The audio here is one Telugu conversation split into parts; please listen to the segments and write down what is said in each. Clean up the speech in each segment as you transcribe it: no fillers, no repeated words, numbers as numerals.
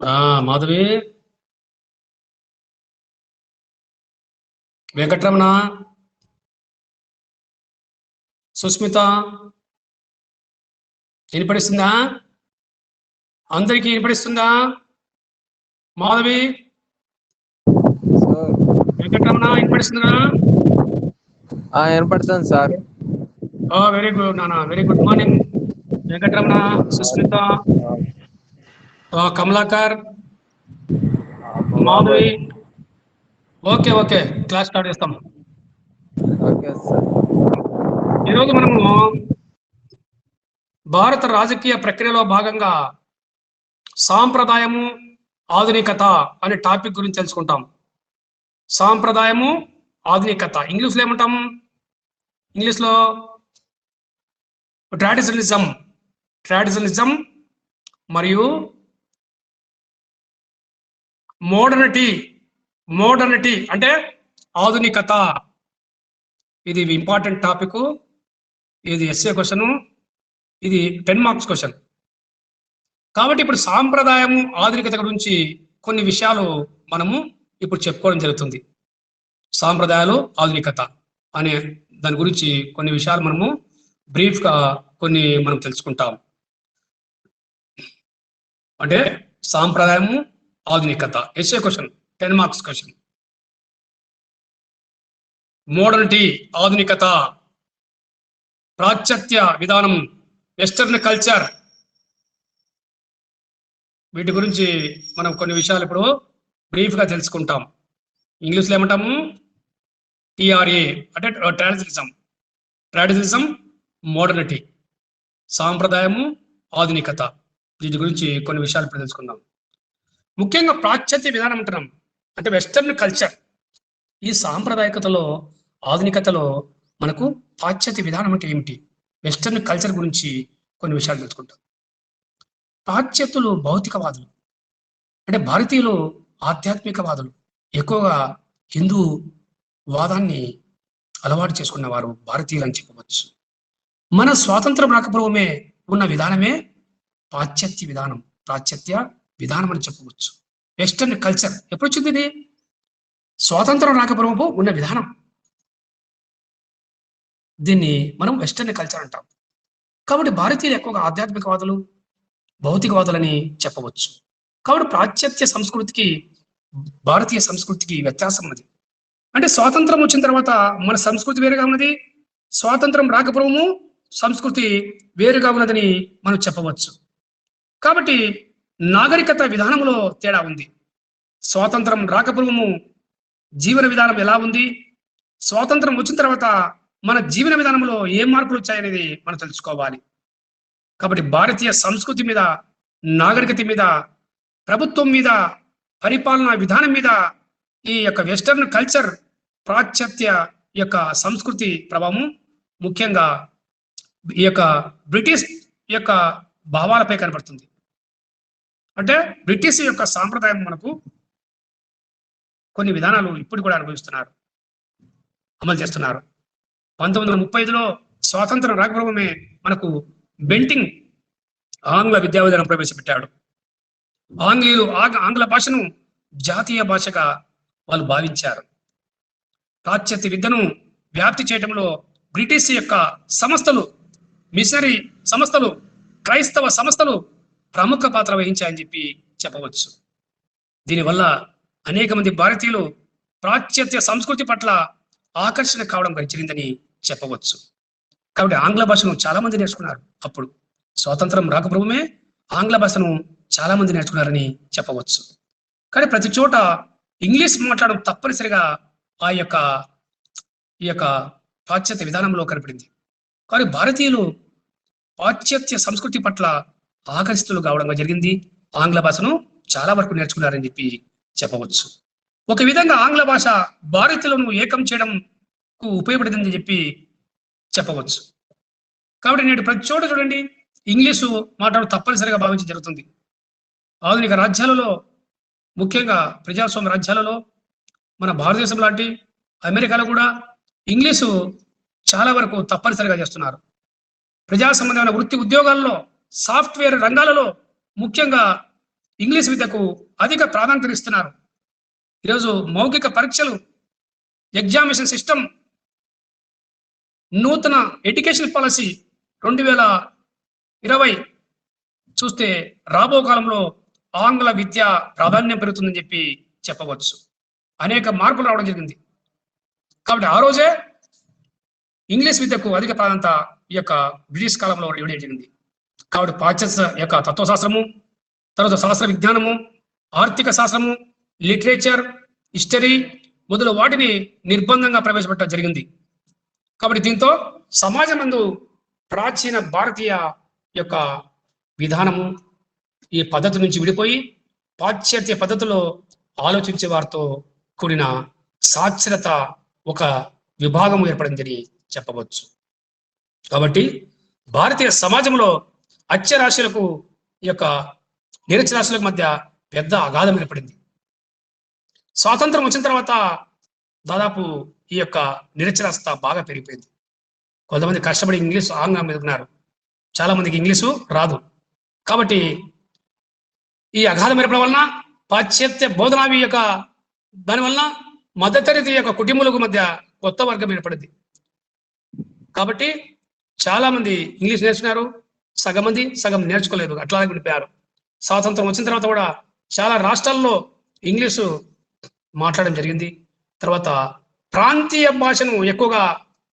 మాధవి, వెంకటరమణ, సుస్మిత వినపడిస్తుందా? అందరికీ వినపడిస్తుందా? మాధవి, వెంకటరమణ వినపడిస్తుందా? వినపడుతుంది సార్. వెరీ గుడ్ నాన్న, very good morning. Venkataramana, Sushmita, Kamalakar, Madhavi. Okay okay, class start చేస్తాం. Okay sir. ఈరోజు మనము భారత రాజకీయ ప్రక్రియలో భాగంగా సాంప్రదాయము, ఆధునికత అనే టాపిక్ గురించి తెలుసుకుంటాం. సాంప్రదాయము, ఆధునికత ఇంగ్లీష్లో ఏమంటాం? ఇంగ్లీష్లో ట్రాడిషనలిజం మరియు మోడర్నిటీ అంటే ఆధునికత. ఇది ఇంపార్టెంట్ టాపిక్. ఇది ఎస్ఏ క్వశ్చన్, ఇది 10 మార్క్స్ క్వశ్చన్. కాబట్టి ఇప్పుడు సాంప్రదాయము, ఆధునికత గురించి కొన్ని విషయాలు మనము ఇప్పుడు చెప్పుకోవడం జరుగుతుంది. సాంప్రదాయాలు, ఆధునికత అనే దాని గురించి కొన్ని విషయాలు మనము బ్రీఫ్గా మనం తెలుసుకుంటాం. అంటే సాంప్రదాయము, ఆధునికత SA question, 10 marks question. Modernity, ఆధునికత, పాశ్చాత్య విధానం, వెస్టర్న్ కల్చర్, వీటి గురించి మనం కొన్ని విషయాలు ఇప్పుడు బ్రీఫ్గా తెలుసుకుంటాం. ఇంగ్లీష్లో ఏమంటాము? TRA అంటే ట్రాడిషనలిజం, మోడర్నిటీ, సాంప్రదాయము, ఆధునికత. వీటి గురించి కొన్ని విషయాలు ఇప్పుడు తెలుసుకుందాం. ముఖ్యంగా పాశ్చాత్య విధానం అంటున్నాం అంటే వెస్టర్న్ కల్చర్. ఈ సాంప్రదాయకతలో, ఆధునికతలో మనకు పాశ్చాత్య విధానం అంటే ఏమిటి, వెస్టర్న్ కల్చర్ గురించి కొన్ని విషయాలు తెలుసుకుంటాం. పాశ్చాత్యులు భౌతికవాదులు, అంటే భారతీయులు ఆధ్యాత్మికవాదులు. ఎక్కువగా హిందూ వాదాన్ని అలవాటు చేసుకున్నవారు భారతీయులు అని చెప్పవచ్చు. మన స్వాతంత్రం రాకపూర్వమే ఉన్న విధానమే పాశ్చాత్య విధానం అని చెప్పవచ్చు. వెస్టర్న్ కల్చర్ ఎప్పుడు వచ్చింది? ఇది స్వాతంత్రం రాకపూర్వపు ఉన్న విధానం. దీన్ని మనం వెస్టర్న్ కల్చర్ అంటాం. కాబట్టి భారతీయులు ఎక్కువగా ఆధ్యాత్మికవాదులు, భౌతికవాదులని చెప్పవచ్చు. కాబట్టి పాశ్చాత్య సంస్కృతికి, భారతీయ సంస్కృతికి వ్యత్యాసం ఉన్నది. అంటే స్వాతంత్రం వచ్చిన తర్వాత మన సంస్కృతి వేరుగా ఉన్నది, స్వాతంత్రం రాకపూర్వము సంస్కృతి వేరుగా ఉన్నదని మనం చెప్పవచ్చు. కాబట్టి నాగరికత విధానంలో తేడా ఉంది. స్వాతంత్రం రాకపూర్వము జీవన విధానం ఎలా ఉంది, స్వాతంత్రం వచ్చిన తర్వాత మన జీవన విధానంలో ఏ మార్పులు వచ్చాయనేది మనం తెలుసుకోవాలి. కాబట్టి భారతీయ సంస్కృతి మీద, నాగరికత మీద, ప్రభుత్వం మీద, పరిపాలనా విధానం మీద ఈ యొక్క వెస్టర్న్ కల్చర్, పాశ్చాత్య యొక్క సంస్కృతి ప్రభావం ముఖ్యంగా ఈ యొక్క బ్రిటిష్ యొక్క భావాలపై కనబడుతుంది. అంటే బ్రిటిష్ యొక్క సాంప్రదాయం మనకు కొన్ని విధానాలు ఇప్పుడు కూడా అనుభవిస్తున్నారు, అమలు చేస్తున్నారు. 1935లో స్వాతంత్రం రాకపూర్వమే మనకు బెంటింగ్ ఆంగ్ల విద్యా విధానం ప్రవేశపెట్టాడు. ఆంగ్లేయులు ఆంగ్ల భాషను జాతీయ భాషగా వాళ్ళు భావించారు. పాశ్చాత్య విద్యను వ్యాప్తి చేయడంలో బ్రిటిష్ యొక్క సంస్థలు, మిషనరీ సంస్థలు, క్రైస్తవ సంస్థలు ప్రముఖ పాత్ర వహించాయని చెప్పవచ్చు. దీనివల్ల అనేక మంది భారతీయులు పాశ్చాత్య సంస్కృతి పట్ల ఆకర్షణ కావడం జరిగిందని చెప్పవచ్చు. కాబట్టి ఆంగ్ల భాషను చాలా మంది నేర్చుకున్నారు. అప్పుడు స్వాతంత్రం రాకపూర్వమే ఆంగ్ల భాషను చాలా మంది నేర్చుకున్నారని చెప్పవచ్చు. కానీ ప్రతి చోట ఇంగ్లీష్ మాట్లాడడం తప్పనిసరిగా ఈ యొక్క పాశ్చాత్య విధానంలో కనపడింది. కానీ భారతీయులు పాశ్చాత్య సంస్కృతి పట్ల ఆకర్షితులు కావడం జరిగింది. ఆంగ్ల భాషను చాలా వరకు నేర్చుకున్నారని చెప్పవచ్చు. ఒక విధంగా ఆంగ్ల భాష భారతీయులను ఏకం చేయడంకు ఉపయోగపడిందని చెప్పవచ్చు. కాబట్టి నేడు ప్రతి చోట చూడండి ఇంగ్లీషు మాట్లాడడం తప్పనిసరిగా భావించి జరుగుతుంది. ఆధునిక రాజ్యాలలో, ముఖ్యంగా ప్రజాస్వామ్య రాజ్యాలలో, మన భారతదేశం లాంటి అమెరికాలో కూడా ఇంగ్లీషు చాలా వరకు తప్పనిసరిగా చేస్తున్నారు. ప్రజా సంబంధమైన వృత్తి ఉద్యోగాల్లో, సాఫ్ట్వేర్ రంగాలలో ముఖ్యంగా ఇంగ్లీష్ విద్యకు అధిక ప్రాధాన్యత ఇస్తున్నారు. ఈరోజు మౌఖిక పరీక్షలు, ఎగ్జామినేషన్ సిస్టమ్, నూతన ఎడ్యుకేషన్ పాలసీ 2020 చూస్తే రాబో కాలంలో ఆంగ్ల విద్య ప్రాధాన్యం పెరుగుతుందని చెప్పి చెప్పవచ్చు. అనేక మార్పులు రావడం జరిగింది. కాబట్టి ఆ రోజే ఇంగ్లీష్ విద్యకు అధిక ప్రాధాన్యత ఈ యొక్క బ్రిటిష్ కాలంలో ఇవ్వడం జరిగింది. కాబట్టి పాశ్చాత్య యొక్క తత్వశాస్త్రము, తర్వాత శాస్త్ర విజ్ఞానము, ఆర్థిక శాస్త్రము, లిటరేచర్, హిస్టరీ మొదలు వాటిని నిర్బంధంగా ప్రవేశపెట్టడం జరిగింది. కాబట్టి దీంతో సమాజం నందు ప్రాచీన భారతీయ యొక్క విధానము ఈ పద్ధతి నుంచి విడిపోయి పాశ్చాత్య పద్ధతిలో ఆలోచించే వారితో కూడిన సాక్షరత ఒక విభాగం ఏర్పడిందని చెప్పవచ్చు. కాబట్టి భారతీయ సమాజంలో అక్షరాస్యులకు ఈ యొక్క నిరక్షరాస్యులకు మధ్య పెద్ద అగాధం ఏర్పడింది. స్వాతంత్రం వచ్చిన తర్వాత దాదాపు ఈ యొక్క నిరక్షరాస్యత బాగా పెరిగిపోయింది. కొంతమంది కష్టపడి ఇంగ్లీష్ ఆంగ్లం ఎదుగుతున్నారు, చాలా మందికి ఇంగ్లీషు రాదు. కాబట్టి ఈ అగాధం ఏర్పడడం వలన పాశ్చాత్య బోధనావి యొక్క దానివలన మధ్యతరగతి యొక్క కుటుంబాలకు మధ్య కొత్త వర్గం ఏర్పడింది. కాబట్టి చాలా మంది ఇంగ్లీష్ నేర్చుకున్నారు, సగం మంది సగం నేర్చుకోలేదు, అట్లాగే ఉండిపోయారు. స్వాతంత్రం వచ్చిన తర్వాత కూడా చాలా రాష్ట్రాల్లో ఇంగ్లీషు మాట్లాడడం జరిగింది. తర్వాత ప్రాంతీయ భాషను ఎక్కువగా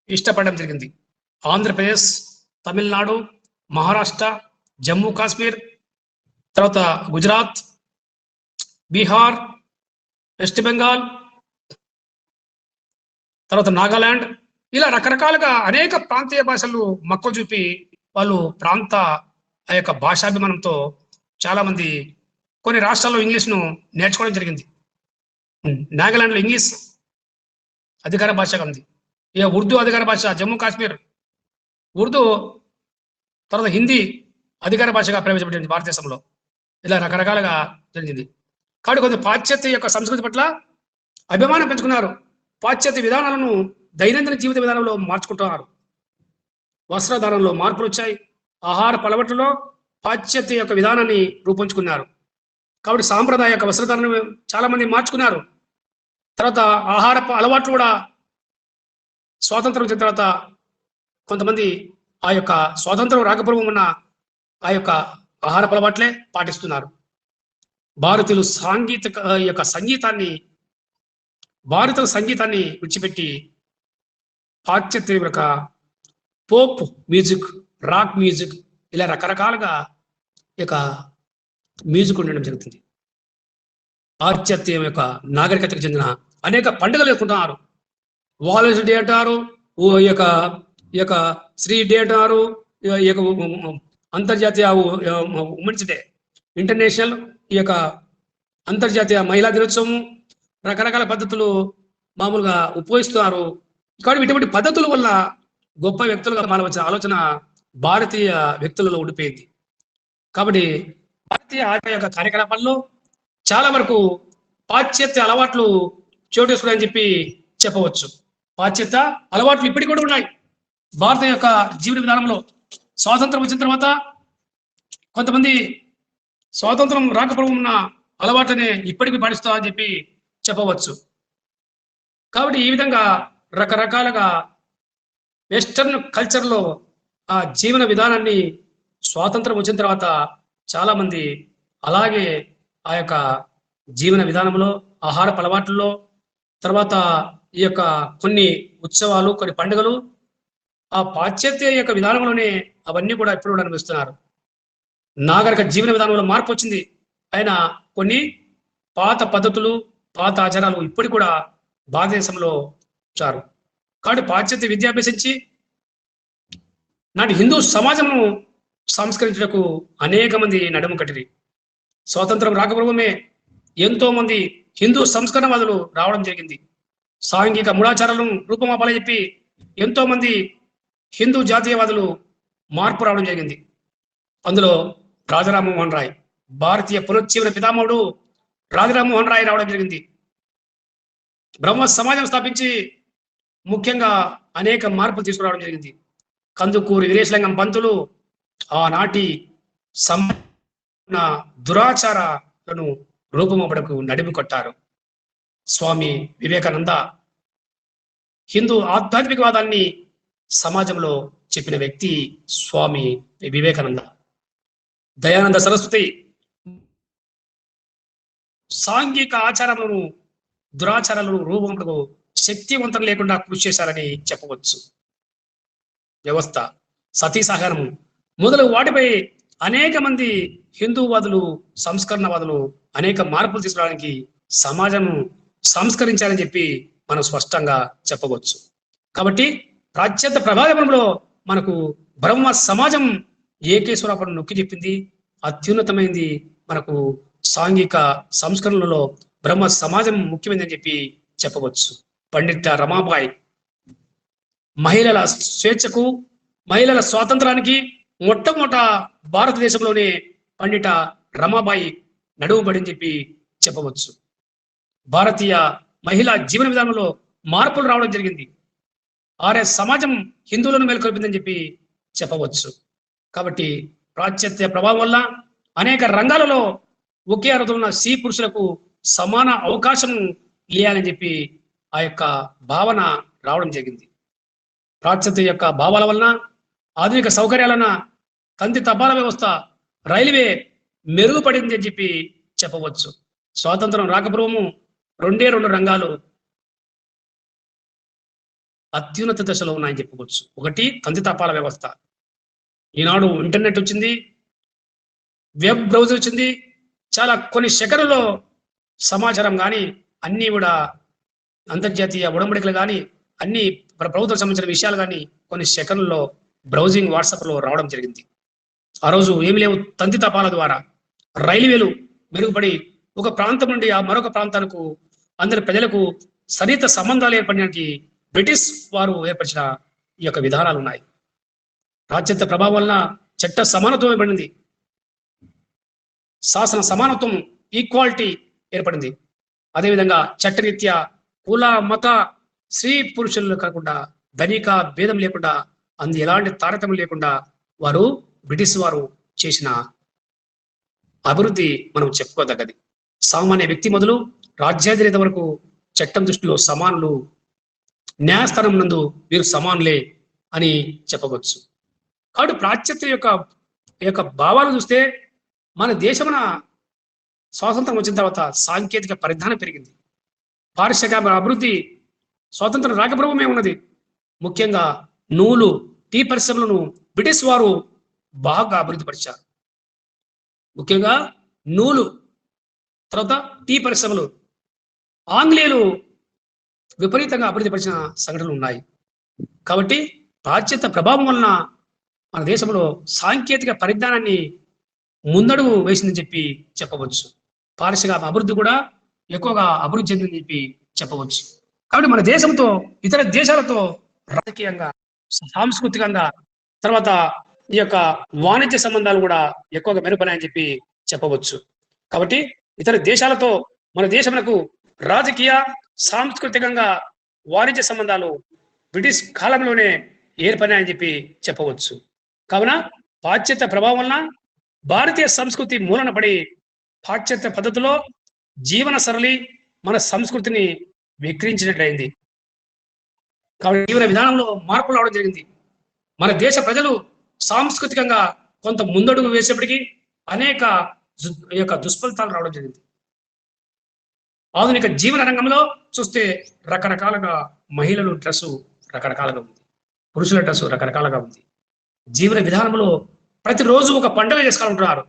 ఇష్టపడడం జరిగింది. ఆంధ్రప్రదేశ్, తమిళనాడు, మహారాష్ట్ర, జమ్మూ కాశ్మీర్, తర్వాత గుజరాత్, బీహార్, వెస్ట్ బెంగాల్, తర్వాత నాగాలాండ్, ఇలా రకరకాలుగా అనేక ప్రాంతీయ భాషలు మక్కువ చూపి వాళ్ళు ప్రాంత ఆ యొక్క భాషాభిమానంతో చాలా మంది కొన్ని రాష్ట్రాల్లో ఇంగ్లీష్ను నేర్చుకోవడం జరిగింది. నాగాలాండ్లో ఇంగ్లీష్ అధికార భాషగా ఉంది. ఇక ఉర్దూ అధికార భాష జమ్మూ కాశ్మీర్, ఉర్దూ, తర్వాత హిందీ అధికార భాషగా ప్రవేశపెట్టింది భారతదేశంలో. ఇలా రకరకాలుగా జరిగింది. కాబట్టి కొంత పాశ్చాత్య యొక్క సంస్కృతి పట్ల అభిమానం పెంచుకున్నారు. పాశ్చాత్య విధానాలను దైనందిన జీవిత విధానంలో మార్చుకుంటున్నారు. వస్త్రధారణలో మార్పులు వచ్చాయి. ఆహార అలవాట్లలో పాశ్చాత్య యొక్క విధానాన్ని రూపొంచుకున్నారు. కాబట్టి సాంప్రదాయ యొక్క వస్త్రధారణ చాలా మంది మార్చుకున్నారు. తర్వాత ఆహార అలవాట్లు కూడా స్వాతంత్రం వచ్చిన తర్వాత కొంతమంది ఆ యొక్క స్వాతంత్రం రాకపూర్వం ఉన్న ఆ యొక్క ఆహార అలవాట్లే పాటిస్తున్నారు. భారతీయులు భారత సంగీతాన్ని విడిచిపెట్టి పాశ్చాత్య యొక్క పోప్ మ్యూజిక్, రాక్ మ్యూజిక్, ఇలా రకరకాలుగా ఇక మ్యూజిక్ ఉండడం జరుగుతుంది. పాశ్చాత్యం యొక్క నాగరికతకు చెందిన అనేక పండుగలు జరుపుకుంటున్నారు. వాలెన్స్ డే అంటారు, ఈ యొక్క శ్రీ డే అంటారు, ఈ యొక్క అంతర్జాతీయ ఉమెన్స్ డే, ఇంటర్నేషనల్ ఈ యొక్క అంతర్జాతీయ మహిళా దినోత్సవం, రకరకాల పద్ధతులు మామూలుగా ఉపయోగిస్తున్నారు. కాబట్టి ఇటువంటి పద్ధతుల వల్ల గొప్ప వ్యక్తులుగా మారవలసిన ఆలోచన భారతీయ వ్యక్తులలో ఉండిపోయింది. కాబట్టి భారతీయ ఆట యొక్క కార్యకలాపాల్లో చాలా వరకు పాశ్చాత్య అలవాట్లు చోటు చేసుకున్నాయని చెప్పి చెప్పవచ్చు. పాశ్చాత్య అలవాట్లు ఇప్పటికి కూడా ఉన్నాయి భారత యొక్క జీవన విధానంలో. స్వాతంత్రం వచ్చిన తర్వాత కొంతమంది స్వాతంత్రం రాకపోవడం ఉన్న అలవాట్లనే ఇప్పటికీ పాటిస్తారని చెప్పి చెప్పవచ్చు. కాబట్టి ఈ విధంగా రకరకాలుగా వెస్టర్న్ కల్చర్లో ఆ జీవన విధానాన్ని స్వాతంత్రం వచ్చిన తర్వాత చాలా మంది అలాగే ఆ యొక్క జీవన విధానంలో, ఆహార అలవాట్లలో, తర్వాత ఈ యొక్క కొన్ని ఉత్సవాలు, కొన్ని పండుగలు ఆ పాశ్చాత్య యొక్క విధానంలోనే అవన్నీ కూడా ఇప్పుడు కూడా అనిపిస్తున్నారు. నాగరిక జీవన విధానంలో మార్పు వచ్చింది. అయినా కొన్ని పాత పద్ధతులు, పాత ఆచారాలు ఇప్పటికి కూడా భారతదేశంలో వచ్చారు. కాబట్టి పాశ్చాత్య విద్య అభ్యసించి నాటి హిందూ సమాజంను సంస్కరించడానికి అనేక మంది నడుము కట్టిరి. స్వాతంత్రం రాకపూర్వమే ఎంతో మంది హిందూ సంస్కరణవాదులు రావడం జరిగింది. సాంఘిక మూఢాచారాలను రూపమాపాలని చెప్పి ఎంతో మంది హిందూ జాతీయవాదులు మార్పు రావడం జరిగింది. అందులో రాజారామ్మోహన్ రాయ్, భారతీయ పునరుజ్జీవన పితామహుడు రాజారామ్మోహన్ రాయ్ రావడం జరిగింది. బ్రహ్మ సమాజం స్థాపించి ముఖ్యంగా అనేక మార్పులు తీసుకురావడం జరిగింది. కందుకూరి వీరేశలింగం పంతులు ఆనాటి దురాచార లను రూపమొబడకు నడిమి కొట్టారు. స్వామి వివేకానంద హిందూ ఆధ్యాత్మికవాదాన్ని సమాజంలో చెప్పిన వ్యక్తి స్వామి వివేకానంద. దయానంద సరస్వతి సాంఘిక ఆచారములను దురాచారాలను రూపములకు శక్తివంతం లేకుండా కృషి చేశారని చెప్పవచ్చు. వ్యవస్థ, సతీ సహగమనం మొదలగు వాటిపై అనేక మంది హిందూవాదులు, సంస్కరణవాదులు అనేక మార్పులు తీసుకురావడానికి సమాజం సంస్కరించారని చెప్పి మనం స్పష్టంగా చెప్పవచ్చు. కాబట్టి పాశ్చాత్య ప్రభావంలో మనకు బ్రహ్మ సమాజం ఏకేశ్వరపను నొక్కి చెప్పింది. అత్యున్నతమైంది మనకు సాంఘిక సంస్కరణలలో బ్రహ్మ సమాజం ముఖ్యమైనదని చెప్పి చెప్పవచ్చు. పండిత రమాబాయి మహిళల స్వేచ్ఛకు, మహిళల స్వాతంత్రానికి మొట్టమొదట భారతదేశంలోనే పండిత రమాబాయి నడుము పడిందని చెప్పి చెప్పవచ్చు. భారతీయ మహిళా జీవన విధానంలో మార్పులు రావడం జరిగింది. ఆర్య సమాజం హిందువులను మేల్కొల్పిందని చెప్పి చెప్పవచ్చు. కాబట్టి పాశ్చాత్య ప్రభావం వల్ల అనేక రంగాలలో ఒకే అర్హత ఉన్న స్త్రీ పురుషులకు సమాన అవకాశం ఇవ్వాలని చెప్పి ఆ యొక్క భావన రావడం జరిగింది. పాశ్చాత్య యొక్క భావాల వలన, ఆధునిక సౌకర్యాలన కంది తపాలా వ్యవస్థ, రైల్వే మెరుగుపడింది అని చెప్పి చెప్పవచ్చు. స్వాతంత్రం రాకపూర్వము 2 రంగాలు అత్యున్నత దశలో ఉన్నాయని చెప్పుకోవచ్చు. ఒకటి కంది తపాలా వ్యవస్థ. ఈనాడు ఇంటర్నెట్ వచ్చింది, వెబ్ బ్రౌజర్ వచ్చింది. చాలా కొన్ని సెకన్లలో సమాచారం కానీ అన్నీ కూడా అంతర్జాతీయ ఉడంబడికలు కానీ అన్ని ప్రభుత్వం సంబంధించిన విషయాలు కానీ కొన్ని సెకన్లలో బ్రౌజింగ్ వాట్సాప్లో రావడం జరిగింది. ఆ రోజు ఏమి లేవు. తంతి తపాల ద్వారా రైల్వేలు మెరుగుపడి ఒక ప్రాంతం నుండి ఆ మరొక ప్రాంతాలకు అందరి ప్రజలకు సన్నిహిత సంబంధాలు ఏర్పడడానికి బ్రిటిష్ వారు ఏర్పరిచిన ఈ యొక్క విధానాలు ఉన్నాయి. పాశ్చాత్య ప్రభావం వలన చట్ట సమానత్వం ఏర్పడింది, శాసన సమానత్వం, ఈక్వాలిటీ ఏర్పడింది. అదేవిధంగా చట్టరీత్యా కుల, మత, స్త్రీ పురుషులు కాకుండా ధనిక భేదం లేకుండా ఎలాంటి తారతమ్యం లేకుండా వారు బ్రిటిష్ వారు చేసిన అభివృద్ధి మనం చెప్పుకోదగ్గది. సామాన్య వ్యక్తి మొదలు రాజ్యాధినేత వరకు చట్టం దృష్టిలో సమానులు, న్యాయస్థానం నందు వీరు సమానులే అని చెప్పవచ్చు. కాబట్టి పాశ్చాత్య యొక్క భావాలు చూస్తే మన దేశమున స్వాతంత్రం వచ్చిన తర్వాత సాంకేతిక పరిజ్ఞానం పెరిగింది. పారిశ్రామిక అభివృద్ధి స్వాతంత్రం రాకపూర్వమే ఉన్నది. ముఖ్యంగా నూలు, టీ పరిశ్రమలను బ్రిటిష్ వారు బాగా అభివృద్ధి పరిచారు. ముఖ్యంగా నూలు, తర్వాత టీ పరిశ్రమలు ఆంగ్లేయులు విపరీతంగా అభివృద్ధి పరిచిన సంఘటనలు ఉన్నాయి. కాబట్టి పాశ్చాత్య ప్రభావం వలన మన దేశంలో సాంకేతిక పరిజ్ఞానాన్ని ముందడుగు వేసిందని చెప్పి చెప్పవచ్చు. పారిశ్రామిక అభివృద్ధి కూడా ఎక్కువగా అభివృద్ధి చెందిందని చెప్పి చెప్పవచ్చు. కాబట్టి మన దేశంతో ఇతర దేశాలతో రాజకీయంగా, సాంస్కృతికంగా, తర్వాత ఈ యొక్క వాణిజ్య సంబంధాలు కూడా ఎక్కువగా మెరుగుపడాయని చెప్పి చెప్పవచ్చు. కాబట్టి ఇతర దేశాలతో మన దేశమునకు రాజకీయ, సాంస్కృతికంగా వాణిజ్య సంబంధాలు బ్రిటిష్ కాలంలోనే ఏర్పడినాయని చెప్పి చెప్పవచ్చు. కావున పాశ్చాత్య ప్రభావం వలన భారతీయ సంస్కృతి మూలన పడి పాశ్చాత్య పద్ధతిలో జీవన సరళి మన సంస్కృతిని విక్రించినట్లయింది. కాబట్టి జీవన విధానంలో మార్పులు రావడం జరిగింది. మన దేశ ప్రజలు సాంస్కృతికంగా కొంత ముందడుగు వేసేప్పటికీ అనేక దుష్ఫలితాలు రావడం జరిగింది. ఆధునిక జీవన రంగంలో చూస్తే రకరకాలుగా మహిళలు డ్రెస్సు రకరకాలుగా ఉంది, పురుషుల డ్రెస్సు రకరకాలుగా ఉంది. జీవన విధానంలో ప్రతిరోజు ఒక పండుగ చేసుకుంటున్నారు,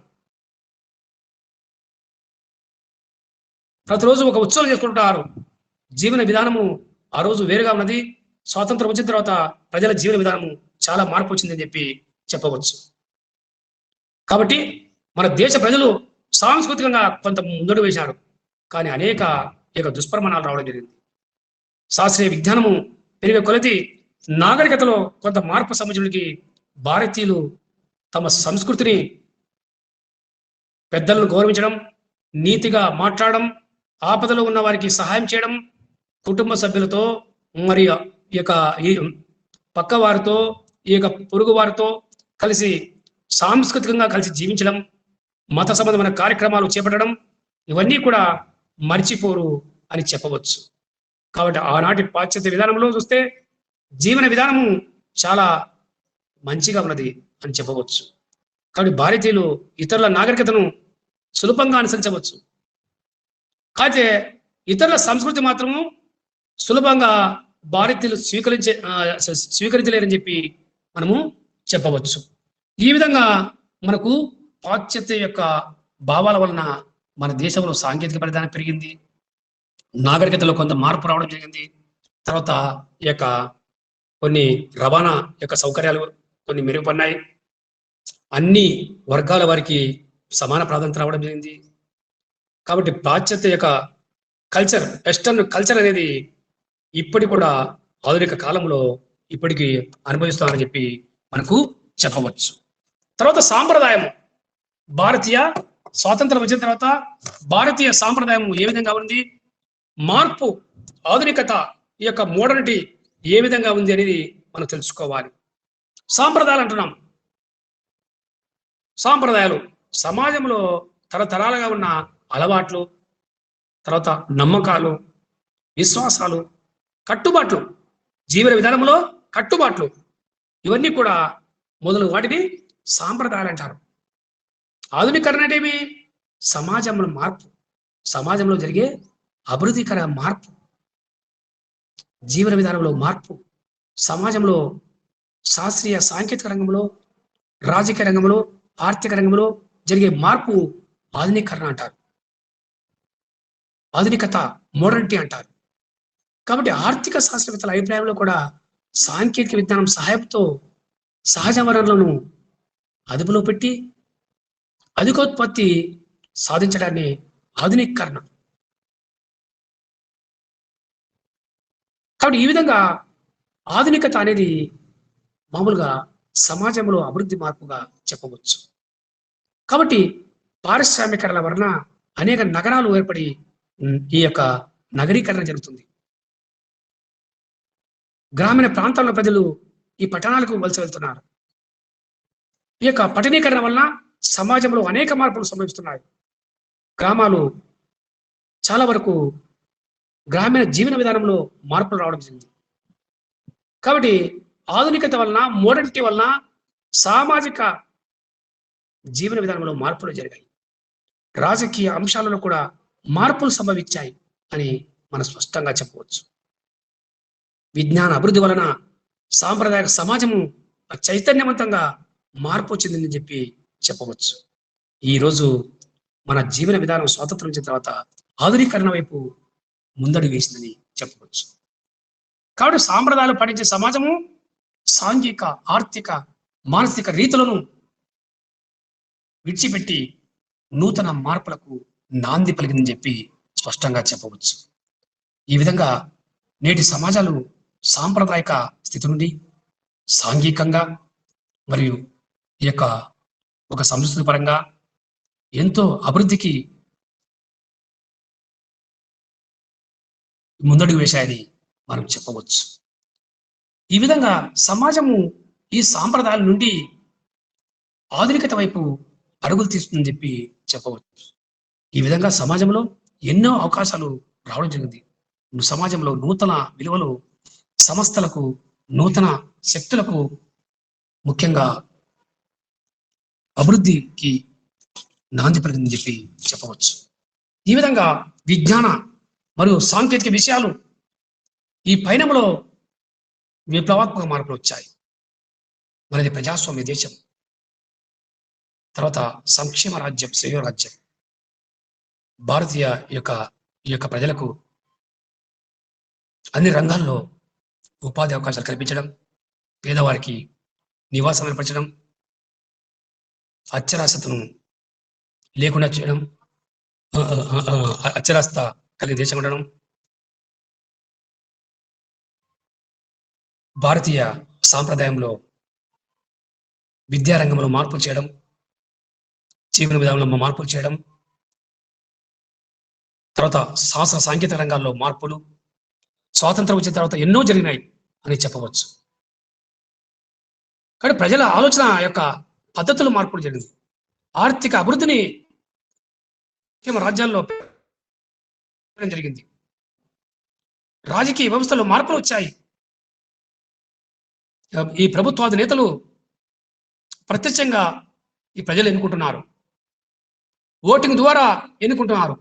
ప్రతిరోజు ఒక ఉత్సవం చేసుకుంటున్నారు. జీవన విధానము ఆ రోజు వేరుగా ఉన్నది. స్వాతంత్రం వచ్చిన తర్వాత ప్రజల జీవన విధానము చాలా మార్పు వచ్చిందని చెప్పి చెప్పవచ్చు. కాబట్టి మన దేశ ప్రజలు సాంస్కృతికంగా కొంత ముందడు వేశారు, కానీ అనేక దుష్పరిమాణాలు రావడం జరిగింది. శాస్త్రీయ విజ్ఞానము పెరిగే కొలది నాగరికతలో కొంత మార్పు సంబంధించి భారతీయులు తమ సంస్కృతిని, పెద్దలను గౌరవించడం, నీతిగా మాట్లాడడం, ఆపదలో ఉన్న వారికి సహాయం చేయడం, కుటుంబ సభ్యులతో మరి ఈ పక్క వారితో, పొరుగు వారితో కలిసి సాంస్కృతికంగా కలిసి జీవించడం, మత సంబంధమైన కార్యక్రమాలు చేపట్టడం, ఇవన్నీ కూడా మర్చిపోరు అని చెప్పవచ్చు. కాబట్టి ఆనాటి పాశ్చాత్య విధానంలో చూస్తే జీవన విధానము చాలా మంచిగా ఉన్నది అని చెప్పవచ్చు. కాబట్టి భారతీయులు ఇతరుల నాగరికతను సులభంగా అనుసరించవచ్చు. అయితే ఇతరుల సంస్కృతి మాత్రము సులభంగా భారతీయులు స్వీకరించలేరని చెప్పి మనము చెప్పవచ్చు. ఈ విధంగా మనకు పాశ్చాత్య యొక్క భావాల వలన మన దేశంలో సాంకేతిక పరిజ్ఞానం పెరిగింది. నాగరికతలో కొంత మార్పు రావడం జరిగింది. తర్వాత ఈ యొక్క కొన్ని రవాణా యొక్క సౌకర్యాలు కొన్ని మెరుగుపడినాయి. అన్ని వర్గాల వారికి సమాన ప్రాధాన్యత రావడం జరిగింది. కాబట్టి పాశ్చాత్య యొక్క కల్చర్, వెస్టర్న్ కల్చర్ అనేది ఇప్పటికి కూడా ఆధునిక కాలంలో ఇప్పటికీ అనుభవిస్తామని చెప్పి మనకు చెప్పవచ్చు. తర్వాత సాంప్రదాయం, భారతీయ స్వాతంత్రం వచ్చిన తర్వాత భారతీయ సాంప్రదాయం ఏ విధంగా ఉంది, మార్పు, ఆధునికత, ఈ యొక్క మోడర్నిటీ ఏ విధంగా ఉంది అనేది మనం తెలుసుకోవాలి. సాంప్రదాయాలు అంటున్నాం. సాంప్రదాయాలు సమాజంలో తరతరాలుగా ఉన్న అలవాట్లు, తర్వాత నమ్మకాలు, విశ్వాసాలు, కట్టుబాట్లు, జీవన విధానంలో కట్టుబాట్లు, ఇవన్నీ కూడా మొదలు వాటిని సాంప్రదాయాలు అంటారు. ఆధునీకరణ అంటే ఏమి? సమాజంలో మార్పు, సమాజంలో జరిగే అభివృద్ధికర మార్పు, జీవన విధానంలో మార్పు, సమాజంలో శాస్త్రీయ సాంకేతిక రంగంలో, రాజకీయ రంగంలో, ఆర్థిక రంగంలో జరిగే మార్పు ఆధునీకరణ అంటారు. ఆధునికత, మోడర్నిటీ అంటారు. కాబట్టి ఆర్థిక శాస్త్రవేత్తల అభిప్రాయంలో కూడా సాంకేతిక విజ్ఞానం సహాయంతో సహజ వనరులను అదుపులో పెట్టి అధికోత్పత్తి సాధించడాన్ని ఆధునీకరణ. కాబట్టి ఈ విధంగా ఆధునికత అనేది మామూలుగా సమాజంలో అభివృద్ధి మార్పుగా చెప్పవచ్చు. కాబట్టి పారిశ్రామికరణ వలన అనేక నగరాలు ఏర్పడి ఈ యొక్క నగరీకరణ జరుగుతుంది. గ్రామీణ ప్రాంతాల్లో ప్రజలు ఈ పట్టణాలకు వలస వెళ్తున్నారు. ఈ యొక్క పట్టణీకరణ వలన సమాజంలో అనేక మార్పులు సంభవిస్తున్నాయి. గ్రామాలు చాలా వరకు గ్రామీణ జీవన విధానంలో మార్పులు రావడం జరిగింది. కాబట్టి ఆధునికత వలన, మోడర్నిటీ వలన సామాజిక జీవన విధానంలో మార్పులు జరిగాయి. రాజకీయ అంశాలలో కూడా మార్పులు సంభవించాయి అని మనం స్పష్టంగా చెప్పవచ్చు. విజ్ఞాన అభివృద్ధి వలన సాంప్రదాయక సమాజము చైతన్యవంతంగా మార్పు చెందిందని చెప్పి చెప్పవచ్చు. ఈరోజు మన జీవన విధానం స్వాతంత్రం వచ్చిన తర్వాత ఆధునీకరణ వైపు ముందడుగు వేసిందని చెప్పవచ్చు. కాబట్టి సాంప్రదాయాలు పాటించే సమాజము సాంఘిక, ఆర్థిక, మానసిక రీతులను విడిచిపెట్టి నూతన మార్పులకు నాంది పలికిందని చెప్పి స్పష్టంగా చెప్పవచ్చు. ఈ విధంగా నేటి సమాజాలు సాంప్రదాయక స్థితి నుండి సాంఘికంగా మరియు ఈ యొక్క ఒక సంస్కృతి పరంగా ఎంతో అభివృద్ధికి ముందడుగు వేశాయని మనం చెప్పవచ్చు. ఈ విధంగా సమాజము ఈ సాంప్రదాయాల నుండి ఆధునికత వైపు అడుగులు తీస్తుందని చెప్పి చెప్పవచ్చు. ఈ విధంగా సమాజంలో ఎన్నో అవకాశాలు రావడం జరిగింది. సమాజంలో నూతన విలువలు, సంస్థలకు, నూతన శక్తులకు, ముఖ్యంగా అభివృద్ధికి నాంది పలికిందని చెప్పి చెప్పవచ్చు. ఈ విధంగా విజ్ఞాన మరియు సాంకేతిక విషయాలు ఈ పయనంలో విప్లవాత్మక మార్పులు వచ్చాయి. మనది ప్రజాస్వామ్య దేశం, తర్వాత సంక్షేమ రాజ్యం, శ్రేయ రాజ్యం. భారతీయ ఈ యొక్క ప్రజలకు అన్ని రంగాల్లో ఉపాధి అవకాశాలు కల్పించడం, పేదవారికి నివాసం ఏర్పరచడం, అక్షరాస్యతను లేకుండా చేయడం, అక్షరాస్యత కలిగిన దేశం ఉండడం, భారతీయ సాంప్రదాయంలో విద్యారంగంలో మార్పులు చేయడం, జీవన విధానంలో మార్పులు చేయడం, తర్వాత శాస్త్ర సాంకేతిక రంగాల్లో మార్పులు, స్వాతంత్రం వచ్చిన తర్వాత ఎన్నో జరిగినాయి అని చెప్పవచ్చు. కానీ ప్రజల ఆలోచన యొక్క పద్ధతులు మార్పులు జరిగింది. ఆర్థిక అభివృద్ధిని రాజ్యాల్లో జరిగింది. రాజకీయ వ్యవస్థలో మార్పులు వచ్చాయి. ఈ ప్రభుత్వాధినేతలు ప్రత్యక్షంగా ఈ ప్రజలు ఎన్నుకుంటున్నారు. ఓటింగ్ ద్వారా ఎన్నుకుంటున్నారు.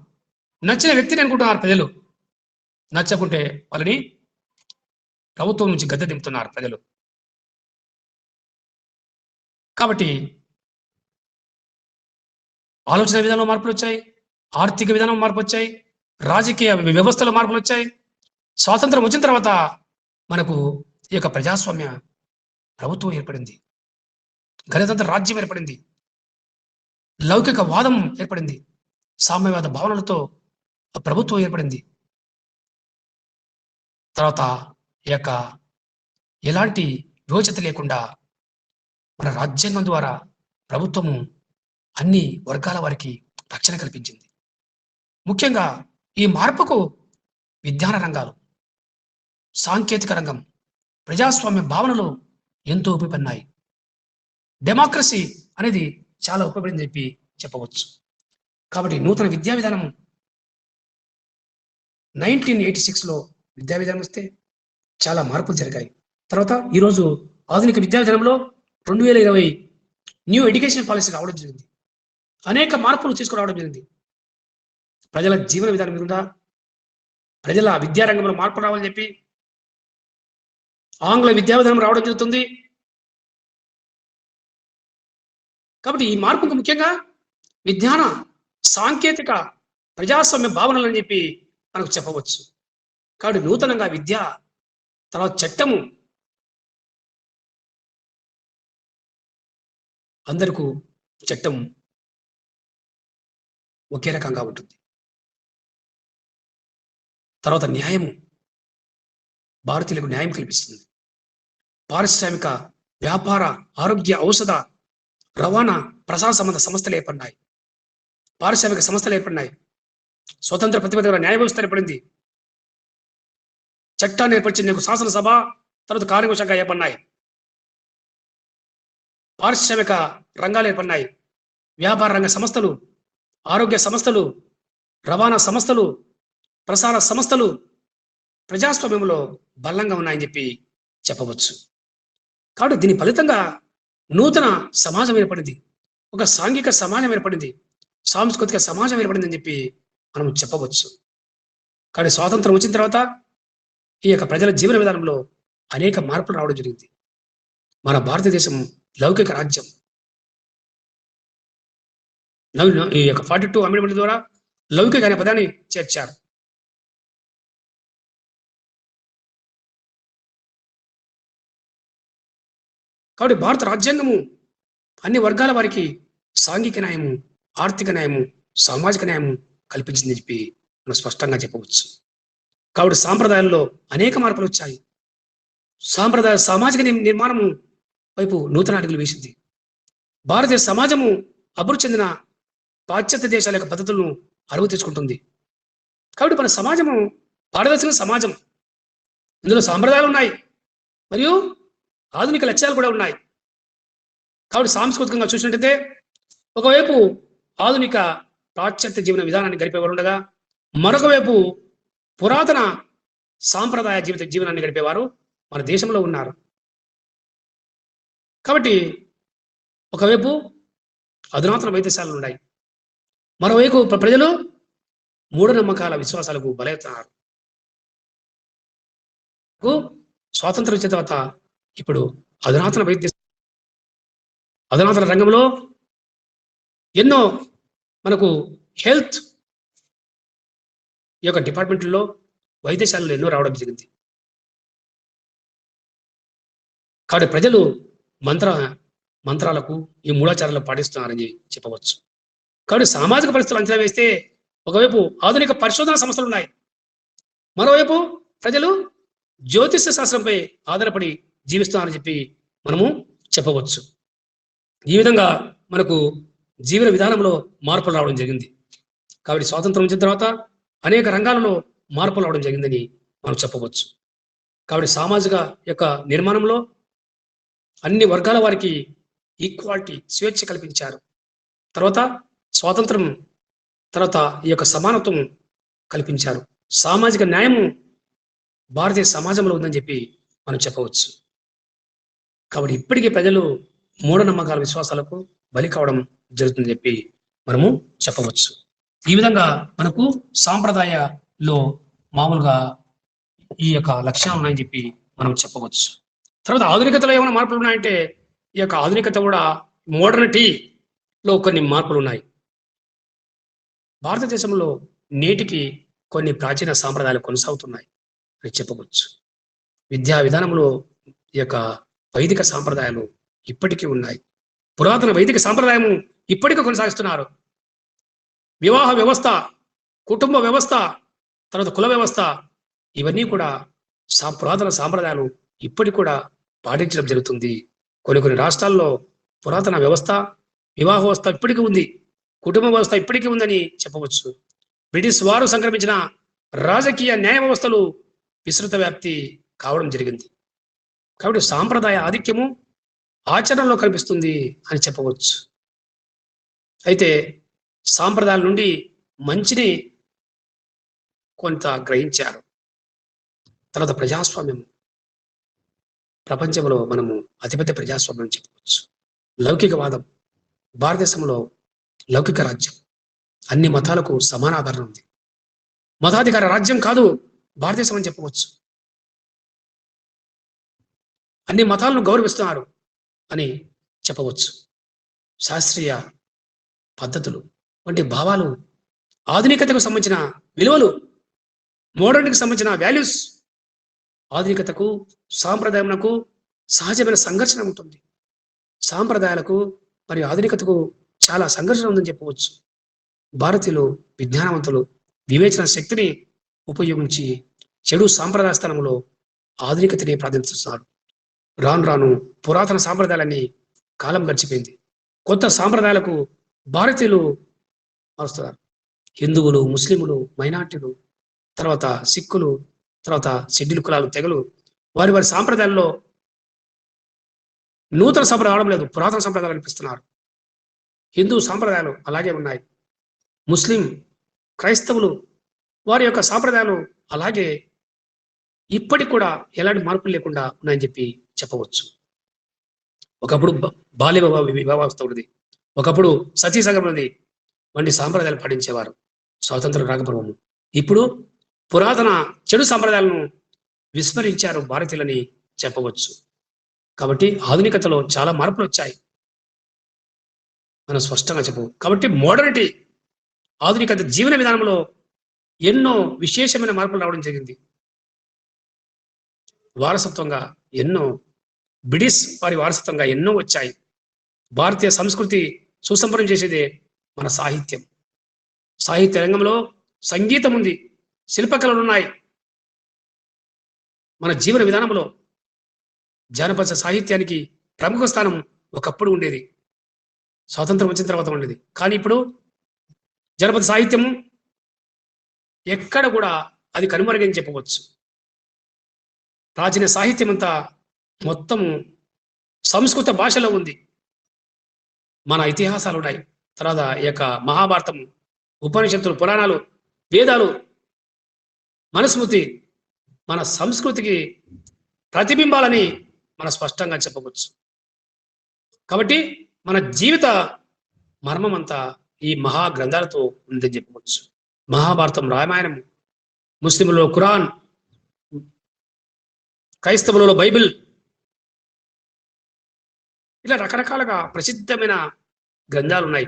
నచ్చిన వ్యక్తిని ఎన్నుకుంటున్నారు ప్రజలు. నచ్చకుంటే వాళ్ళని ప్రభుత్వం నుంచి గద్దె దింపుతున్నారు ప్రజలు. కాబట్టి ఆలోచన విధానంలో మార్పులు వచ్చాయి, ఆర్థిక విధానం మార్పు వచ్చాయి, రాజకీయ వ్యవస్థలో మార్పులు వచ్చాయి. స్వాతంత్రం వచ్చిన తర్వాత మనకు ఈ యొక్క ప్రజాస్వామ్య ప్రభుత్వం ఏర్పడింది, గణతంత్ర రాజ్యం ఏర్పడింది, లౌకిక వాదం ఏర్పడింది, సామ్యవాద భావనలతో ప్రభుత్వం ఏర్పడింది. తర్వాత ఈ యొక్క ఎలాంటి వివక్షత లేకుండా మన రాజ్యాంగం ద్వారా ప్రభుత్వము అన్ని వర్గాల వారికి రక్షణ కల్పించింది. ముఖ్యంగా ఈ మార్పుకు విజ్ఞాన రంగాలు, సాంకేతిక రంగం, ప్రజాస్వామ్య భావనలు ఎంతో ఉపయోగపడినాయి. డెమోక్రసీ అనేది చాలా ఉపయోగపడిందని చెప్పి చెప్పవచ్చు. కాబట్టి నూతన విద్యా విధానం 1986లో విద్యా విధానం వస్తే చాలా మార్పులు జరిగాయి. తర్వాత ఈరోజు ఆధునిక విద్యా విధానంలో 2020 న్యూ ఎడ్యుకేషన్ పాలసీ రావడం జరిగింది. అనేక మార్పులు తీసుకురావడం జరిగింది. ప్రజల జీవన విధానం మీద ప్రజల విద్యారంగంలో మార్పు రావాలని చెప్పి ఆంగ్ల విద్యా విధానం రావడం జరుగుతుంది. కాబట్టి ఈ మార్పుకు ముఖ్యంగా విజ్ఞాన, సాంకేతిక, ప్రజాస్వామ్య భావనలు అని చెప్పి మనకు చెప్పవచ్చు. కాబట్టి నూతనంగా విద్య, తర్వాత చట్టము అందరికీ చట్టం ఒకే రకంగా ఉంటుంది. తర్వాత న్యాయము భారతీయులకు న్యాయం కల్పిస్తుంది. పారిశ్రామిక, వ్యాపార, ఆరోగ్య, ఔషధ, రవాణా, ప్రసార సంబంధ సంస్థలు ఏర్పడినాయి, పారిశ్రామిక సంస్థలు ఏర్పడినాయి, స్వతంత్ర ప్రతిపత్తి న్యాయ వ్యవస్థ ఏర్పడింది, చట్టాన్ని ఏర్పరిచిన శాసనసభ, తర్వాత కార్మిక శాఖ ఏర్పడినాయి, పారిశ్రామిక రంగాలు ఏర్పడినాయి, వ్యాపార రంగ సంస్థలు, ఆరోగ్య సంస్థలు, రవాణా సంస్థలు, ప్రసార సంస్థలు ప్రజాస్వామ్యంలో బలంగా ఉన్నాయని చెప్పి చెప్పవచ్చు. కాబట్టి దీని ఫలితంగా నూతన సమాజం ఏర్పడింది, ఒక సాంఘిక సమాజం ఏర్పడింది, సాంస్కృతిక సమాజం ఏర్పడిందని చెప్పి మనం చెప్పవచ్చు. కానీ స్వాతంత్రం వచ్చిన తర్వాత ఈ యొక్క ప్రజల జీవన విధానంలో అనేక మార్పులు రావడం జరిగింది. మన భారతదేశం లౌకిక రాజ్యం. ఈ యొక్క 42 అమెండ్మెంట్ ద్వారా లౌకిక అనే పదాన్ని చేర్చారు. కాబట్టి భారత రాజ్యాంగము అన్ని వర్గాల వారికి సాంఘిక న్యాయము, ఆర్థిక న్యాయము, సామాజిక న్యాయము కల్పించిందని చెప్పి మనం స్పష్టంగా చెప్పవచ్చు. కాబట్టి సాంప్రదాయాల్లో అనేక మార్పులు వచ్చాయి. సాంప్రదాయ సామాజిక నిర్మాణము వైపు నూతన అడుగులు వేసింది. భారతీయ సమాజము అభివృద్ధి చెందిన పాశ్చాత్య దేశాల యొక్క పద్ధతులను అరువు తెచ్చుకుంటుంది. కాబట్టి మన సమాజము పారదర్శక సమాజం. ఇందులో సాంప్రదాయాలు ఉన్నాయి మరియు ఆధునిక లక్ష్యాలు కూడా ఉన్నాయి. కాబట్టి సాంస్కృతికంగా చూసినట్టయితే ఒకవైపు ఆధునిక పాశ్చాత్య జీవన విధానాన్ని గడిపేవారు ఉండగా, మరొక వైపు పురాతన సాంప్రదాయ జీవనాన్ని గడిపేవారు మన దేశంలో ఉన్నారు. కాబట్టి ఒకవైపు అధునాతన వైద్యశాలలు ఉన్నాయి, మరోవైపు ప్రజలు మూఢనమ్మకాల విశ్వాసాలకు బలవుతున్నారు. స్వాతంత్రం వచ్చిన తర్వాత ఇప్పుడు అధునాతన రంగంలో ఎన్నో మనకు హెల్త్ ఈ యొక్క డిపార్ట్మెంట్లో వైద్యశాలలు ఎన్నో రావడం జరిగింది. కాబట్టి ప్రజలు మంత్రాలకు ఈ మూఢాచారాలు పాటిస్తున్నారని చెప్పవచ్చు. కాబట్టి సామాజిక పరిస్థితులు అంచనా వేస్తే ఒకవైపు ఆధునిక పరిశోధన సంస్థలు ఉన్నాయి, మరోవైపు ప్రజలు జ్యోతిష శాస్త్రంపై ఆధారపడి జీవిస్తున్నారని చెప్పి మనము చెప్పవచ్చు. ఈ విధంగా మనకు జీవన విధానంలో మార్పులు రావడం జరిగింది. కాబట్టి స్వాతంత్రం వచ్చిన తర్వాత అనేక రంగాలలో మార్పులు రావడం జరిగిందని మనం చెప్పవచ్చు. కాబట్టి సామాజిక యొక్క నిర్మాణంలో అన్ని వర్గాల వారికి ఈక్వాలిటీ, స్వేచ్ఛ కల్పించారు. తర్వాత స్వాతంత్రం తర్వాత ఈ యొక్క సమానత్వం కల్పించారు. సామాజిక న్యాయము భారతీయ సమాజంలో ఉందని చెప్పి మనం చెప్పవచ్చు. కాబట్టి ఇప్పటికీ ప్రజలు మూఢనమ్మకాల విశ్వాసాలకు బలి కావడం జరుగుతుందని చెప్పి మనము చెప్పవచ్చు. ఈ విధంగా మనకు సాంప్రదాయలో మామూలుగా ఈ యొక్క లక్షణాలు ఉన్నాయని చెప్పి మనం చెప్పవచ్చు. తర్వాత ఆధునికతలో ఏమైనా మార్పులు ఉన్నాయంటే ఈ యొక్క ఆధునికత కూడా మోడర్నిటీలో కొన్ని మార్పులు ఉన్నాయి. భారతదేశంలో నేటికి కొన్ని ప్రాచీన సాంప్రదాయాలు కొనసాగుతున్నాయి అని చెప్పవచ్చు. విద్యా విధానంలో ఈ యొక్క వైదిక సాంప్రదాయాలు ఇప్పటికీ ఉన్నాయి. పురాతన వైదిక సాంప్రదాయము ఇప్పటికీ కొనసాగిస్తున్నారు. వివాహ వ్యవస్థ, కుటుంబ వ్యవస్థ, తర్వాత కుల వ్యవస్థ, ఇవన్నీ కూడా పురాతన సాంప్రదాయాలు ఇప్పటికి కూడా పాటించడం జరుగుతుంది. కొన్ని రాష్ట్రాల్లో పురాతన వ్యవస్థ, వివాహ వ్యవస్థ ఇప్పటికీ ఉంది, కుటుంబ వ్యవస్థ ఇప్పటికీ ఉందని చెప్పవచ్చు. బ్రిటిష్ వారు సంక్రమించిన రాజకీయ న్యాయ వ్యవస్థలు విస్తృత వ్యాప్తి కావడం జరిగింది. కాబట్టి సాంప్రదాయ ఆధిక్యము ఆచరణలో కనిపిస్తుంది అని చెప్పవచ్చు. అయితే సాంప్రదాయాల నుండి మంచిని కొంత గ్రహించారు. తర్వాత ప్రజాస్వామ్యం, ప్రపంచంలో మనము అతిపెద్ద ప్రజాస్వామ్యం చెప్పవచ్చు. లౌకికవాదం, భారతదేశంలో లౌకిక రాజ్యం, అన్ని మతాలకు సమాన ఆదరణ ఉంది. మతాధికార రాజ్యం కాదు భారతదేశం అని చెప్పవచ్చు. అన్ని మతాలను గౌరవిస్తున్నారు అని చెప్పవచ్చు. శాస్త్రీయ పద్ధతులు వంటి భావాలు, ఆధునికతకు సంబంధించిన విలువలు, మోడర్న్కి సంబంధించిన వాల్యూస్, ఆధునికతకు సాంప్రదాయమునకు సహజమైన సంఘర్షణ ఉంటుంది. సాంప్రదాయాలకు మరియు ఆధునికతకు చాలా సంఘర్షణ ఉందని చెప్పవచ్చు. భారతీయులు విజ్ఞానవంతులు వివేచన శక్తిని ఉపయోగించి చెడు సాంప్రదాయ స్థానంలో ఆధునికతని ప్రాధాన్యతనిస్తున్నారు. రాను రాను పురాతన సాంప్రదాయాలన్నీ కాలం గడిచిపోయింది. కొత్త సాంప్రదాయాలకు భారతీయులు మారుస్తున్నారు. హిందువులు, ముస్లింలు, మైనార్టీలు, తర్వాత సిక్కులు, తర్వాత షెడ్యూల్ కులాలు, తెగలు వారి వారి సాంప్రదాయాల్లో నూతన సాంప్రదాయం రావడం లేదు, పురాతన సాంప్రదాయాలు కనిపిస్తున్నారు. హిందూ సాంప్రదాయాలు అలాగే ఉన్నాయి. ముస్లిం, క్రైస్తవులు వారి యొక్క సాంప్రదాయాలు అలాగే ఇప్పటికి కూడా ఎలాంటి మార్పులు లేకుండా ఉన్నాయని చెప్పి చెప్పవచ్చు. ఒకప్పుడు బాల్య వివాహ ఉన్నది, ఒకప్పుడు సతీ సగం ఉన్నది వంటి సాంప్రదాయాలు పాటించేవారు స్వాతంత్ర రాకపూర్వము. ఇప్పుడు పురాతన చెడు సాంప్రదాయాలను విస్మరించారు భారతీయులని చెప్పవచ్చు. కాబట్టి ఆధునికతలో చాలా మార్పులు వచ్చాయి మనం స్పష్టంగా చెప్పవు. కాబట్టి మోడర్నిటీ, ఆధునికత జీవన విధానంలో ఎన్నో విశేషమైన మార్పులు రావడం జరిగింది. వారసత్వంగా ఎన్నో బ్రిటిష్ వారి వారసత్వంగా ఎన్నో వచ్చాయి. భారతీయ సంస్కృతి సుసంపన్నం చేసేదే మన సాహిత్యం. సాహిత్య రంగంలో సంగీతం ఉంది, శిల్పకళలు ఉన్నాయి. మన జీవన విధానంలో జానపద సాహిత్యానికి ప్రముఖ స్థానం ఒకప్పుడు ఉండేది, స్వాతంత్రం వచ్చిన తర్వాత ఉండేది. కానీ ఇప్పుడు జానపద సాహిత్యము ఎక్కడ కూడా అది కనుమరుగని చెప్పవచ్చు. ప్రాచీన సాహిత్యం అంతా మొత్తము సంస్కృత భాషలో ఉంది. మన ఇతిహాసాలు ఉన్నాయి. తర్వాత ఈ యొక్క మహాభారతం, ఉపనిషత్తులు, పురాణాలు, వేదాలు, మనుస్మృతి మన సంస్కృతికి ప్రతిబింబాలని మనం స్పష్టంగా చెప్పవచ్చు. కాబట్టి మన జీవిత మర్మం అంతా ఈ మహా గ్రంథాలతో ఉందని చెప్పవచ్చు. మహాభారతం, రామాయణం, ముస్లింలలో ఖురాన్, క్రైస్తవులలో బైబిల్, ఇలా రకరకాలుగా ప్రసిద్ధమైన గ్రంథాలు ఉన్నాయి.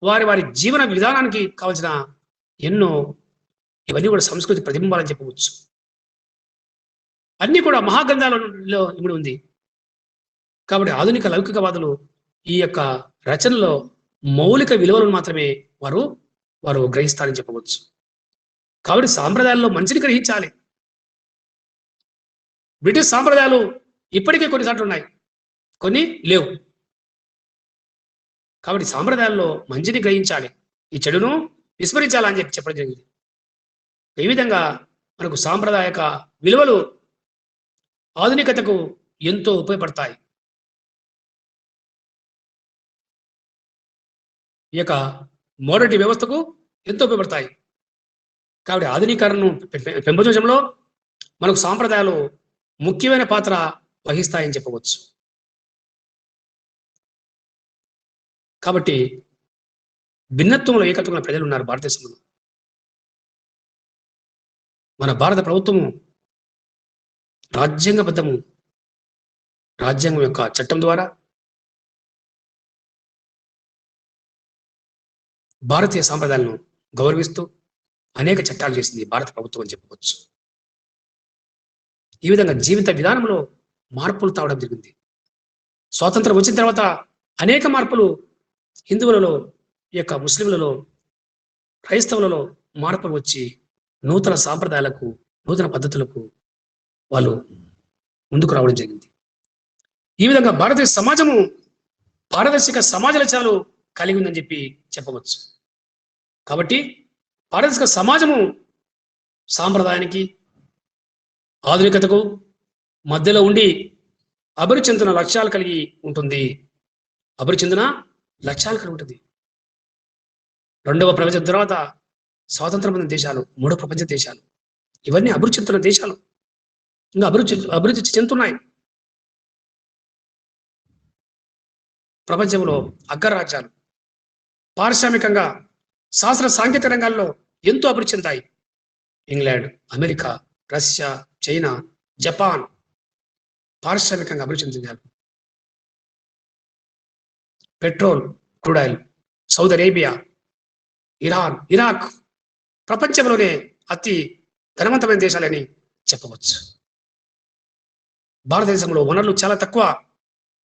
వారి వారి జీవన విధానానికి కావలసిన ఎన్నో ఇవన్నీ కూడా సంస్కృతి ప్రతిబింబాలని చెప్పవచ్చు. అన్ని కూడా మహాగ్రంథాలలో ఇమిడి ఉంది. కాబట్టి ఆధునిక లౌకికవాదులు ఈ యొక్క రచనలో మౌలిక విలువలను మాత్రమే వారు గ్రహిస్తారని చెప్పవచ్చు. కాబట్టి సాంప్రదాయాల్లో మంచిని గ్రహించాలి. బ్రిటిష్ సాంప్రదాయాలు ఇప్పటికీ కొన్నిసార్లు ఉన్నాయి, కొన్ని లేవు. కాబట్టి సాంప్రదాయాల్లో మంచిని గ్రహించాలి, ఈ చెడును విస్మరించాలని చెప్పడం జరిగింది. ఈ విధంగా మనకు సాంప్రదాయక విలువలు ఆధునికతకు ఎంతో ఉపయోగపడతాయి. ఈ యొక్క మోడర్నిటీ వ్యవస్థకు ఎంతో ఉపయోగపడతాయి. కాబట్టి ఆధునీకరణను పెంపొందించడంలో మనకు సాంప్రదాయాలు ముఖ్యమైన పాత్ర వహిస్తాయని చెప్పవచ్చు. కాబట్టి భిన్నత్వంలో ఏకత్వంలో ప్రజలు ఉన్నారు భారతదేశంలో. మన భారత ప్రభుత్వము రాజ్యాంగబద్ధము, రాజ్యాంగం యొక్క చట్టం ద్వారా భారతీయ సాంప్రదాయాలను గౌరవిస్తూ అనేక చట్టాలు చేసింది భారత ప్రభుత్వం అని చెప్పవచ్చు. ఈ విధంగా జీవిత విధానంలో మార్పులు తావడం జరిగింది. స్వాతంత్రం వచ్చిన తర్వాత అనేక మార్పులు హిందువులలో, ఈ యొక్క ముస్లింలలో, క్రైస్తవులలో మార్పులు వచ్చి నూతన సాంప్రదాయాలకు, నూతన పద్ధతులకు వాళ్ళు ముందుకు రావడం జరిగింది. ఈ విధంగా భారతీయ సమాజము పారదర్శక సమాజ లక్ష్యాలు కలిగి ఉందని చెప్పి చెప్పవచ్చు. కాబట్టి పారదర్శక సమాజము సాంప్రదాయానికి, ఆధునికతకు మధ్యలో ఉండి అభివృద్ధి చెందిన లక్ష్యాలు కలిగి ఉంటుంది. అభివృద్ధి చెందిన లక్ష్యాలు కలిగి ఉంటుంది. రెండవ ప్రపంచ తర్వాత స్వాతంత్రం పొందిన దేశాలు, మూడో ప్రపంచ దేశాలు, ఇవన్నీ అభివృద్ధి చెందుతున్న దేశాలు, ఇంకా అభివృద్ధి చెందుతున్నాయి. ప్రపంచంలో అగ్రరాజ్యాలు పారిశ్రామికంగా, శాస్త్ర సాంకేతిక రంగాల్లో ఎంతో అభివృద్ధి చెందాయి. England, America, Russia, China, Japan పారిశ్రామికంగా అభివృద్ధి చెందారు. Petrol, crude oil, Saudi Arabia, Iran, Iraq ప్రపంచంలోనే అతి ధనవంతమైన దేశాలని చెప్పవచ్చు. భారతదేశంలో వనరులు చాలా తక్కువ,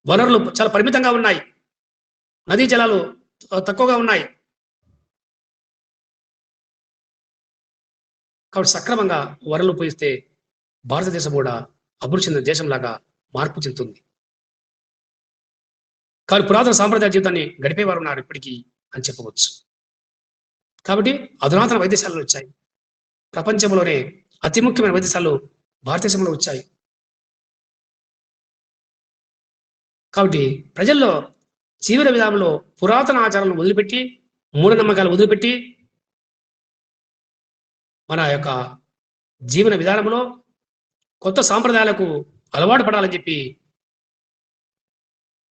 వనరులు చాలా పరిమితంగా ఉన్నాయి, నదీ జలాలు తక్కువగా ఉన్నాయి. కాబట్టి సక్రమంగా వనరులు ఉపయోగిస్తే భారతదేశం కూడా అభివృద్ధి చెందిన దేశంలాగా మార్పు చెందుతుంది. కానీ పురాతన సాంప్రదాయ జీవితాన్ని గడిపేవారు ఉన్నారు ఇప్పటికీ అని చెప్పవచ్చు. కాబట్టి అధునాతన వైద్యశాలలు వచ్చాయి. ప్రపంచంలోనే అతి ముఖ్యమైన వైద్యశాలలు భారతదేశంలో వచ్చాయి. కాబట్టి ప్రజల్లో జీవన విధానంలో పురాతన ఆచారాలను వదిలిపెట్టి, మూఢనమ్మకాలు వదిలిపెట్టి, మన యొక్క జీవన విధానంలో కొత్త సాంప్రదాయాలకు అలవాటు పడాలని చెప్పి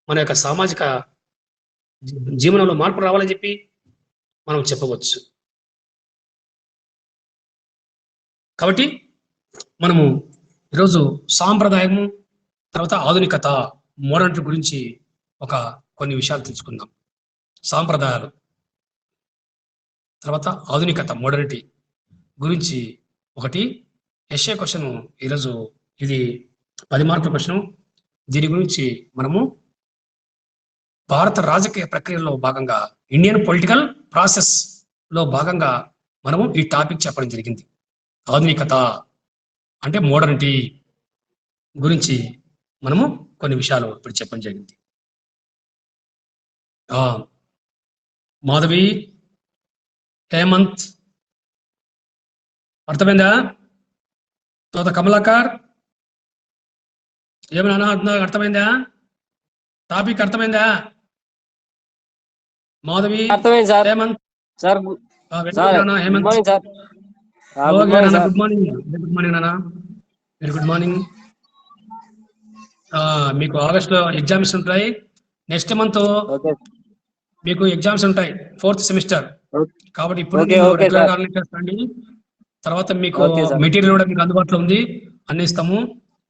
మన యొక్క సామాజిక జీవనంలో మార్పు రావాలని చెప్పి మనం చెప్పవచ్చు. కాబట్టి మనము ఈరోజు సాంప్రదాయము, తర్వాత ఆధునికత, మోడర్నిటీ గురించి కొన్ని విషయాలు తెలుసుకుందాం. సాంప్రదాయాలు, తర్వాత ఆధునికత, మోడర్నిటీ గురించి ఒకటి ఎస్ఏ క్వశ్చన్. ఈరోజు ఇది 10 మార్కుల క్వశ్చన్. దీని గురించి మనము భారత రాజకీయ ప్రక్రియలో భాగంగా, ఇండియన్ పొలిటికల్ ప్రాసెస్ లో భాగంగా మనము ఈ టాపిక్ చెప్పడం జరిగింది. ఆధునికత అంటే మోడర్నిటీ గురించి మనము కొన్ని విషయాలు ఇప్పుడు చెప్పడం జరిగింది. మాధవి, హేమంత్ అర్థమైందా? తర్వాత కమలాకర్, ఏమన్నా అర్థమైందా? టాపిక్ అర్థమైందా? Madhavi, Hemant, Hemant, good morning. Good morning నాన్న, వెరీ గుడ్ మార్నింగ్. మీకు ఆగస్ట్ లో ఎగ్జామ్స్ ఉంటాయి. నెక్స్ట్ మంత్ మీకు ఎగ్జామ్స్ ఉంటాయి, 4th సెమిస్టర్. కాబట్టి ఇప్పుడు రెగ్యులర్ ఆన్లైన్ క్లాస్ రండి. తర్వాత మీకు మెటీరియల్ కూడా మీకు అందుబాటులో ఉంది, అన్ని ఇస్తాము.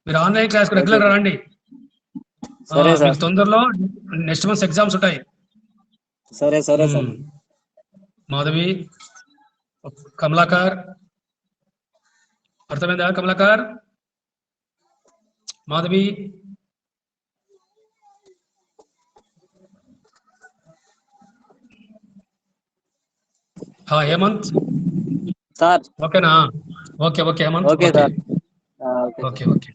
మీరు ఆన్లైన్ క్లాస్ రెగ్యులర్ రండి. తొందరలో నెక్స్ట్ మంత్ ఎగ్జామ్స్ ఉంటాయి. మాధవి, కమలాకర్, అర్థమైందా? కమలాకర్, మాధవి, హేమంత్ సార్, ఓకేనా? Okay Hemant, okay.